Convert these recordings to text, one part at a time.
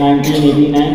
1989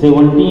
17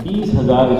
20,000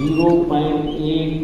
0.8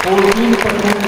14%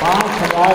5,000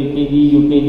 LKG UKG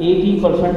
80%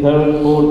3rd, 4th,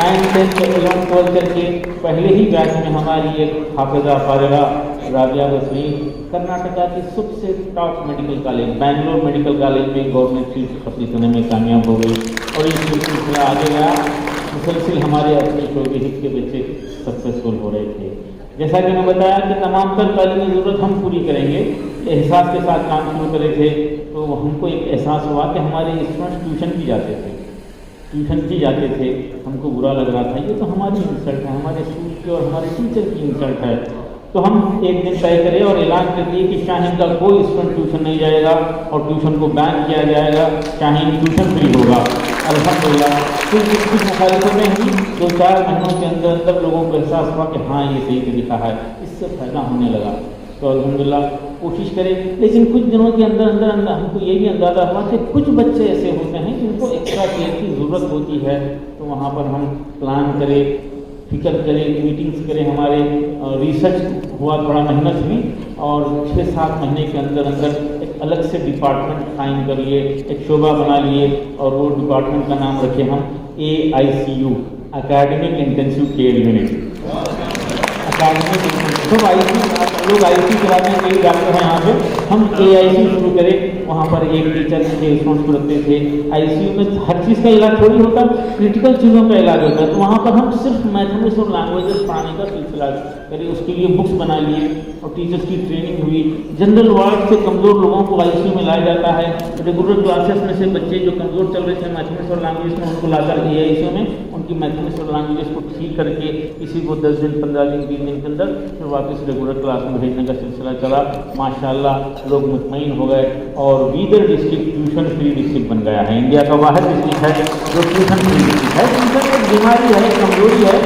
9, 10, 11, 12 کر کے پہلے ہی بیچ میں ہماری ایک حافظہ فارغہ رابعہ وسیم کرناٹکا کی سب سے top medical college Bangalore medical college میں گورنمنٹ سیٹ اپنی کرنے میں کامیاب ہو گئی، اور یہ سلسلہ آگے گیا، مسلسل ہمارے اپنے شعبے کے بچے سکسیزفل ہو رہے تھے۔ جیسا کہ میں بتایا کہ تمام تر تعلیمی ضرورت ہم پوری کریں گے، احساس کے ساتھ کام شروع کرے تھے تو ہم کو ایک احساس ہوا کہ ہمارے اسٹوڈنٹ ٹیوشن کی جاتے تھے، ہم کو برا لگ رہا تھا، یہ تو ہماری انسلٹ ہے، ہمارے اسکول کی اور ہمارے ٹیچر کی انسلٹ ہے۔ تو ہم ایک دن طے کرے اور اعلان کر دیے کہ شاہین کا کوئی اسٹوڈنٹ ٹیوشن نہیں جائے گا اور ٹیوشن کو بین کیا جائے گا، شاہین ٹیوشن فری ہوگا۔ الحمدللہ پھر کچھ مخالفتیں ہوئی، 2-4 مہینوں کے اندر لوگوں کو احساس ہوا کہ ہاں یہ صحیح طریقہ ہے، اس سے فائدہ ہونے لگا۔ تو الحمدللہ کوشش کریں، لیکن کچھ دنوں کے اندر ہم کو یہ بھی اندازہ ہوا کہ کچھ بچے ایسے ہوتے ہیں جن کو ایکسٹرا کیئر کی ضرورت ہوتی ہے، تو وہاں پر ہم پلان کریں، فکر کریں، میٹنگز کریں، ہمارے ریسرچ ہوا، تھوڑا محنت ہوئی، اور 6-7 مہینے کے اندر ایک الگ سے ڈپارٹمنٹ قائم کر لیے، ایک شعبہ بنا لیے، اور وہ ڈپارٹمنٹ کا نام رکھے ہم AICU اکیڈمک انٹینسیو کیئر یونٹ۔ سب لوگ ICU کراتے ہیں، کئی ڈاکٹر ہیں یہاں پہ، ہم AICU شروع کرے، وہاں پر ایک ٹیچر کے اسٹوڈنٹس کو رکھتے تھے۔ ICU میں ہر چیز کا علاج تھوڑی ہوتا، کرٹیکل چیزوں کا علاج ہوتا ہے، تو وہاں پر ہم صرف میتھمیٹکس اور لینگویجز پڑھانے کا سلسلہ کرے، اس کے لیے بکس بنا لیے اور ٹیچرس کی ٹریننگ ہوئی۔ جنرل وارڈ سے کمزور لوگوں کو ICU میں لایا جاتا ہے، ریگولر کلاسز میں سے بچے جو کمزور چل رہے تھے میتھمیٹکس اور لینگویج میں، ان کو لا کر AICU میں ان کی میتھمیٹکس اور لینگویجز کو ٹھیک کر کے کسی کو 10 دن 15 دن 20 دن کے اندر پھر واپس ریگولر کلاس میں بھیجنے کا سلسلہ چلا۔ ماشاءاللہ لوگ مطمئن ہو گئے، اور Bidar district tuition free district بن گیا ہے، انڈیا کا واحد ڈسٹرکٹ ہے جو ٹیوشن فری ڈسٹرکٹ ہے۔ ٹیوشن ایک بیماری ہے، کمزوری ہے،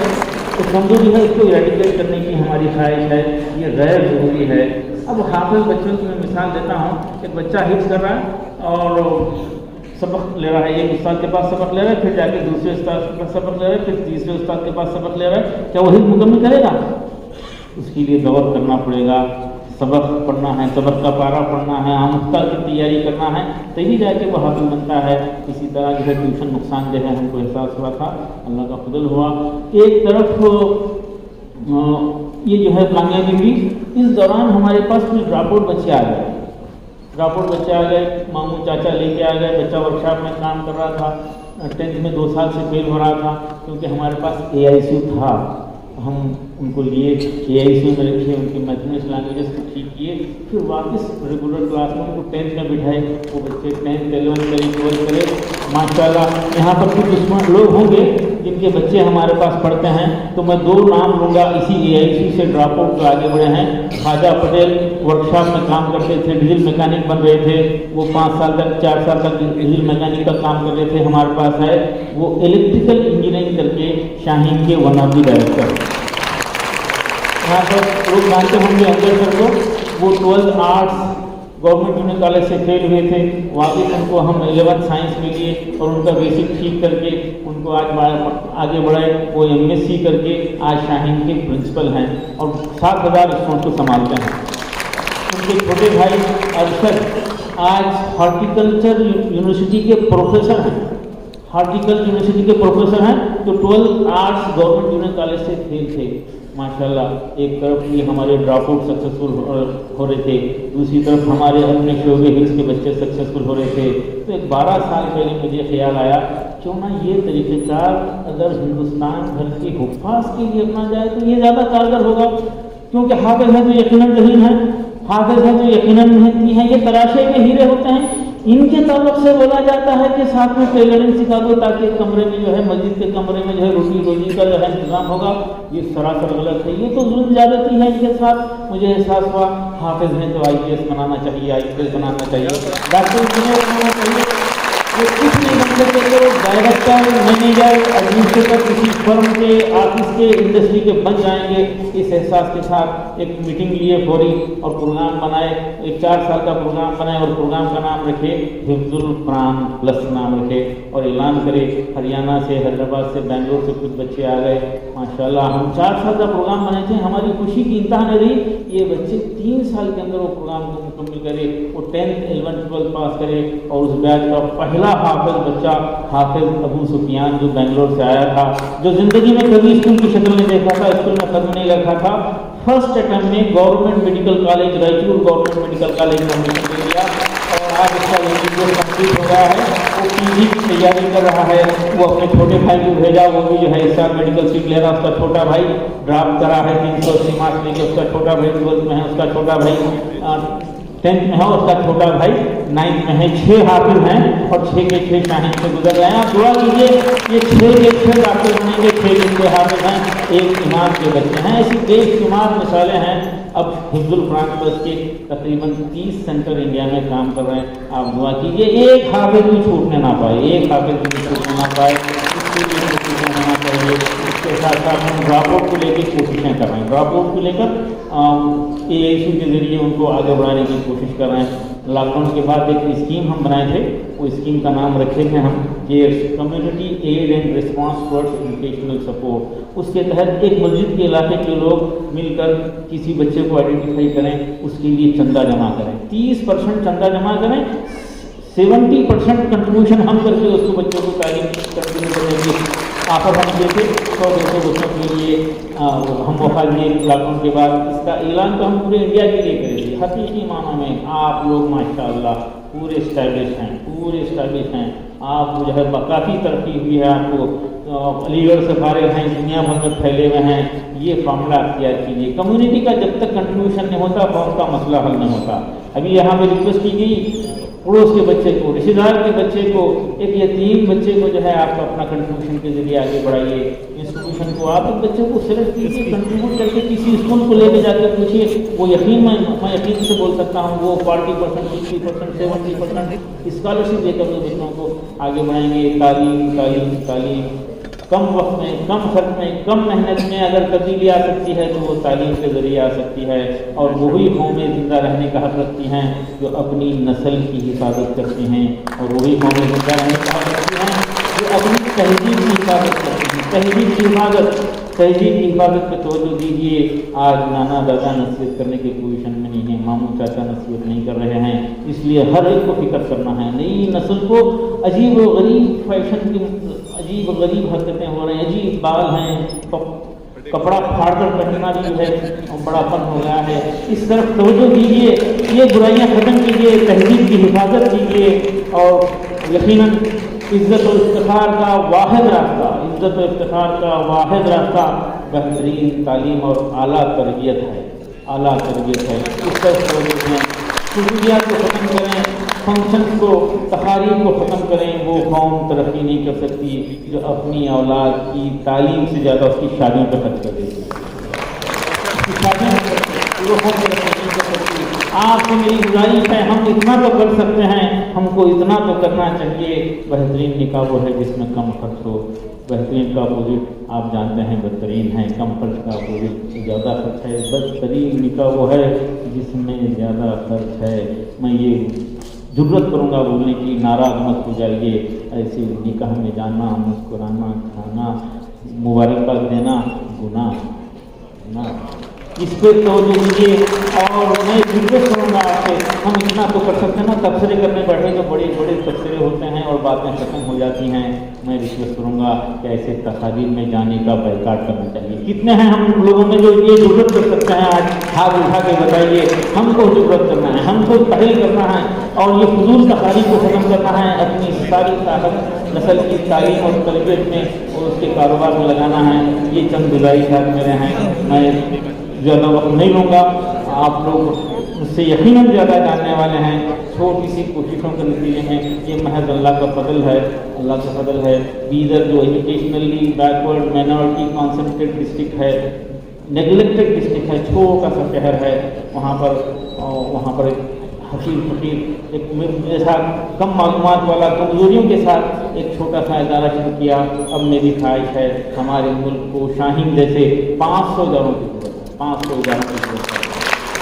تو کمزوری ہے، اس کو ایریڈیکیٹ کرنے کی ہماری خواہش ہے، یہ غیر ضروری ہے۔ اب حافظ بچوں کی میں مثال دیتا ہوں، ایک بچہ حفظ کر رہا ہے اور سبق لے رہا ہے، ایک استاد کے پاس سبق لے رہا ہے، پھر جا کے دوسرے استاد کے پاس سبق لے رہا ہے، پھر تیسرے استاد کے پاس سبق لے رہا ہے، کیا وہ حفظ مکمل کرے گا؟ اس کے لیے دور کرنا پڑے گا، سبق پڑھنا ہے، سبق کا پارا پڑھنا ہے، آموختہ کی تیاری کرنا ہے، تبھی جا کے وہ حافظ بنتا ہے۔ اسی طرح جو ہے ٹیوشن نقصان دہ ہے، ہم کو احساس ہوا تھا، اللہ کا فضل ہوا۔ ایک طرف یہ جو ہے کامیابی ہوئی، اس دوران ہمارے پاس کچھ ڈراپ آؤٹ بچے آ گئے، ماموں چاچا لے کے آ گئے، بچہ ورکشاپ میں کام کر رہا تھا، 10th میں 2 سال سے فیل ہو رہا تھا، کیونکہ ہمارے پاس AICU تھا، ہم ان کو لیے AICU میں رکھے، ان کی میتھمیٹکس لینگویجز کو ٹھیک کیے، پھر واپس ریگولر کلاس میں ان کو 10th میں بٹھائے، وہ بچے 10th 11 کرے 12 کرے ماشاءاللہ۔ یہاں پر کچھ اسٹوڈنٹ لوگ ہوں گے جن کے بچے ہمارے پاس پڑھتے ہیں، تو میں 2 نام لوں گا، اسی AICU سے ڈراپ آؤٹ پہ آگے بڑھے ہیں۔ خواجہ پٹیل ورکشاپ میں کام کرتے تھے، ڈیزل میکینک بن رہے تھے، وہ 5 سال تک 4 سال تک ڈیزل میکینک کا کام کر رہے تھے، ہمارے پاس ہے وہ الیکٹریکل انجینئرنگ کر کے شاہین کے ون آف دی ڈائریکٹر۔ یہاں پر لوگ جانتے ہوں گے اندر سر کو، وہ 12 آرٹس گورنمنٹ جونیئر کالج سے فیل ہوئے تھے، واپس ان کو ہم 11 سائنس میں لیے اور ان کا بیسک ٹھیک کر کے ان کو آج آگے بڑھائے، وہ MSc کر کے آج شاہین کے پرنسپل ہیں اور 7,000 اسٹوڈنٹ کو سنبھالتے ہیں۔ ان کے چھوٹے بھائی ارشد آج ہارٹیکلچر یونیورسٹی کے پروفیسر ہیں، تو 12 آرٹس گورنمنٹ جونیئر کالج سے فیل تھے ماشاءاللہ۔ ایک طرف یہ ہمارے ڈراپ آؤٹ سکسیزفل ہو رہے تھے، دوسری طرف ہمارے اپنے شعبے ہلس کے بچے سکسیزفل ہو رہے تھے۔ تو ایک 12 سال پہلے مجھے خیال آیا کیوں نہ یہ طریقہ کار اگر ہندوستان بھر کے حفاظ کے لیے اپنا جائے تو یہ زیادہ کارگر ہوگا، کیونکہ حافظ ہے تو یقیناً ذہین ہے، حافظ ہے تو یقیناً محنتی ہیں، یہ تراشے کے ہیرے ہوتے ہیں۔ ان کے تعلق سے بولا جاتا ہے کہ ساتھ میں ٹیلرنگ سکھا دو تاکہ کمرے میں جو ہے مسجد کے کمرے میں جو ہے روزی کا جو ہے انتظام ہوگا، یہ سراسر غلط ہے، یہ تو ظلم زیادتی ہے ان کے ساتھ۔ مجھے احساس ہوا حافظ نے تو IPS بنانا چاہیے، IPS بنانا چاہیے، ڈاکٹر انجینئر بنانا چاہیے، وہ کچھ نہیں بن سکتے تو ڈائریکٹر مینیجر ایڈمنسٹریٹر کسی فرم کے آفس کے انڈسٹری کے بن جائیں گے۔ اس احساس کے ساتھ ایک میٹنگ لیے فوری اور پروگرام بنائے، ایک 4 سال کا پروگرام بنائے اور پروگرام کا نام رکھے حفظ القرآن پلس نام رکھے اور اعلان کرے۔ ہریانہ سے، حیدرآباد سے، بنگلور سے کچھ بچے آ گئے ماشاءاللہ۔ ہم 4 سال کا پروگرام بنائے تھے، ہماری خوشی کی انتہا نہیں رہی، یہ بچے 3 سال کے اندر وہ پروگرام کو مکمل کرے، وہ 10th 11 12 پاس کرے اور اس بیچ کا پہلا حافظ بچہ بچہ حافظ ابو سفیان جو بنگلور سے آیا تھا، جو زندگی میں کبھی اسکول کی شکل نہیں دیکھا تھا، اسکول میں قدم نہیں رکھا تھا، فرسٹ اٹمپٹ میں government medical college Raichur government medical college میں ایڈمیشن لے لیا اور آج اس کا انٹرمیڈیٹ کمپلیٹ ہو گیا ہے، وہ پی جی کی تیاری کر رہا ہے۔ وہ اپنے چھوٹے بھائی کو بھیجا، وہ بھی جو ہے اس سال میڈیکل سیٹ لے رہا، اس کا چھوٹا بھائی ڈراپ کرا ہے 380 مارکس لے کے، اس کا چھوٹا بھائی 12th میں ہے، اس کا چھوٹا بھائی 10th میں ہے، اس کا چھوٹا بھائی 9th میں ہے۔ 6 حافظ ہیں اور 6 کے 6 شاہین سے گزر رہے ہیں۔ آپ دعا کیجیے یہ 6 کے 6 ڈاکٹر بنیں گے، 6 کے 6 حافظ ہیں، ایک امام کے بچے ہیں۔ ایسی بے شمار مثالیں ہیں۔ اب حفظ القرآن ٹرسٹ کے تقریباً 30 سینٹر انڈیا میں کام کر رہے ہیں۔ آپ دعا کیجیے ایک حافظ بھی چھوٹنے نہ پائے، ایک حافظ بھی چھوٹنے نہ پائے، اس کے لیے کوششیں ہونا چاہیے۔ اس کے ساتھ ساتھ ہم ڈراپ آؤٹ کو لے کے کوششیں کر رہے ہیں، ڈراپ آؤٹ کو لے کر AIC کے ذریعے ان کو آگے بڑھانے کی کوشش کر رہے ہیں۔ لاک ڈاؤن کے بعد ایک اسکیم ہم بنائے تھے، وہ اسکیم کا نام رکھے تھے ہم community add and response towards educational support. اس کے تحت ایک مسجد کے علاقے کے لوگ مل کر کسی بچے کو آئیڈینٹیفائی کریں، اس کے لیے چندہ جمع کریں، 30% چندہ جمع کریں، 70% کنٹریبیوشن ہم کر کے اس کو بچوں کو تعلیم کنٹینیو کرنے کی آفر ہم دیتے 100-200 بچوں کے لیے ہم موقع دیے لاک ڈاؤن کے بعد۔ اس کا اعلان تو ہم پورے انڈیا کے لیے کرے تھے۔ حقیقی معنوں میں آپ لوگ ماشاءاللہ پورے اسٹیبلش ہیں، آپ کو جو ہے کافی ترقی ہوئی ہے، آپ کو علی گڑھ سے فارغ ہیں، دنیا بھر میں پھیلے ہوئے ہیں۔ یہ معاملہ اختیار کیجیے۔ کمیونٹی کا جب تک کنٹریبیوشن نہیں ہوتا قوم کا مسئلہ حل نہیں ہوتا۔ ابھی یہاں پہ ریکویسٹ کی گئی پڑوس کے بچے کو، رشتہ دار کے بچے کو، ایک یتیم بچے کو جو ہے آپ اپنا کنٹریبیوشن کے ذریعے آگے بڑھائیے۔ انسٹیٹیوشن کو آپ ایک بچے کو سلیکٹ کیجیے، کنٹریبیوٹ کر کے کسی اسکول کو لے کے جا کے پوچھیے، وہ میں یقین سے بول سکتا ہوں وہ 40%، 60%، 70% اسکالرشپ دے کر وہ بچوں کو آگے بڑھائیں گے۔ تعلیم کم وقت میں، کم خرچ میں، کم محنت میں اگر تبدیلی آ سکتی ہے تو وہ تعلیم کے ذریعے آ سکتی ہے، اور وہی قومیں زندہ رہنے کا حق رکھتی ہیں جو اپنی نسل کی حفاظت کرتی ہیں، اور وہی قومیں زندہ رہنے کا حق رکھتی ہیں جو اپنی تہذیب کی حفاظت کرتی ہیں۔ تہذیب کی حفاظت پہ توجہ دیجیے۔ آج نانا دادا نصیحت کرنے کی پوزیشن میں نہیں ہے، ماموں چاچا نصیحت نہیں کر رہے ہیں، اس لیے ہر ایک کو فکر کرنا ہے۔ نئی نسل کو عجیب و غریب فیشن کی عجیب و غریب حرکتیں ہو رہی ہیں، عجیب بال ہیں، کپڑا پھاڑ کر پہننا بھی ہے بڑا فن ہو گیا ہے۔ اس طرف توجہ دیجیے، یہ برائیاں ختم کیجیے، تہذیب کی حفاظت کیجیے، اور یقیناً عزت و افتخار کا واحد راستہ بہترین تعلیم اور اعلیٰ تربیت ہے۔ اس طرح سہولیات کو ختم کریں، فنکشنز کو، تقاریب کو ختم کریں۔ وہ قوم ترقی نہیں کر سکتی جو اپنی اولاد کی تعلیم سے زیادہ اس کی شادیوں پہ خرچ کر دیتی ہے۔ وہ قوم ترقی نہیں کر سکتی۔ آپ سے میری گزارش ہے، ہم اتنا تو کر سکتے ہیں، ہم کو اتنا تو کرنا چاہیے۔ بہترین نکاح وہ ہے جس میں کم خرچ ہو، بہترین کا اپوزٹ آپ جانتے ہیں بدترین ہے، کم خرچ کا اپوزٹ زیادہ خرچ ہے۔ بدترین نکاح وہ ہے جس میں زیادہ خرچ ہے۔ میں یہ جرت کروں گا بولنے کی، ناراض مت ہو جائیے، ایسے نکاح میں جانا، مسکرانا، کھانا، مبارکباد دینا گناہ نہ، اس پہ توجہ دیجیے۔ اور میں ریکویسٹ کروں گا آپ سے، ہم اتنا تو کر سکتے ہیں نا، تبصرے کرنے بیٹھے تو بڑے بڑے تبصرے ہوتے ہیں اور باتیں ختم ہو جاتی ہیں۔ میں ریکویسٹ کروں گا کہ ایسے تقاریب میں جانے کا بائیکاٹ کرنا چاہیے۔ کتنے ہیں ہم لوگوں میں جو یہ ضرورت کر سکتے ہیں؟ آج ہاتھ اٹھا کے بتائیے، ہم کو ضرورت کرنا ہے، ہم کو پہل کرنا ہے، اور یہ فضول تقاریب کو ختم کرنا ہے، اپنی ساری طاقت نسل کی تعلیم اور تربیت میں اور اس کے کاروبار میں لگانا ہے۔ یہ چند گزارشات میرے ہیں، میں زیادہ وقت نہیں لوں گا۔ آپ لوگ مجھ سے یقیناً زیادہ جاننے والے ہیں۔ چھوٹی سی کوششوں کے نتیجے میں یہ محض اللہ کا فضل ہے۔ بیدر جو educationally backward minority concentrate district ہے، نیگلیکٹڈ ڈسٹرکٹ ہے، چھوٹا سا شہر ہے، وہاں پر ایک حقیر فقیر، ایک جیسا کم معلومات والا، کمزوریوں کے ساتھ ایک چھوٹا سا ادارہ شروع کیا۔ اب میری خواہش ہے ہمارے ملک کو شاہین جیسے 500 اداروں کی ضرورت ہے، 500 اداروں کی ضرورت ہے۔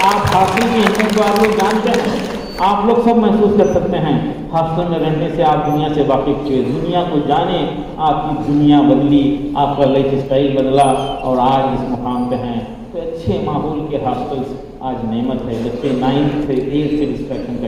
آپ ہاسٹل کی اہمیت کو آپ لوگ جانتے ہیں، آپ لوگ سب محسوس کر سکتے ہیں۔ ہاسٹل میں رہنے سے آپ دنیا سے واقف ہوئے، دنیا کو جانیں، آپ کی دنیا بدلی، آپ کا لائف اسٹائل بدلا، اور آج اس مقام پہ ہیں۔ تو اچھے ماحول کے ہاسٹلس آج نعمت ہے۔ بچے 9th سے 8th سے ڈسٹریکشن کا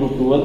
to 12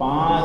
5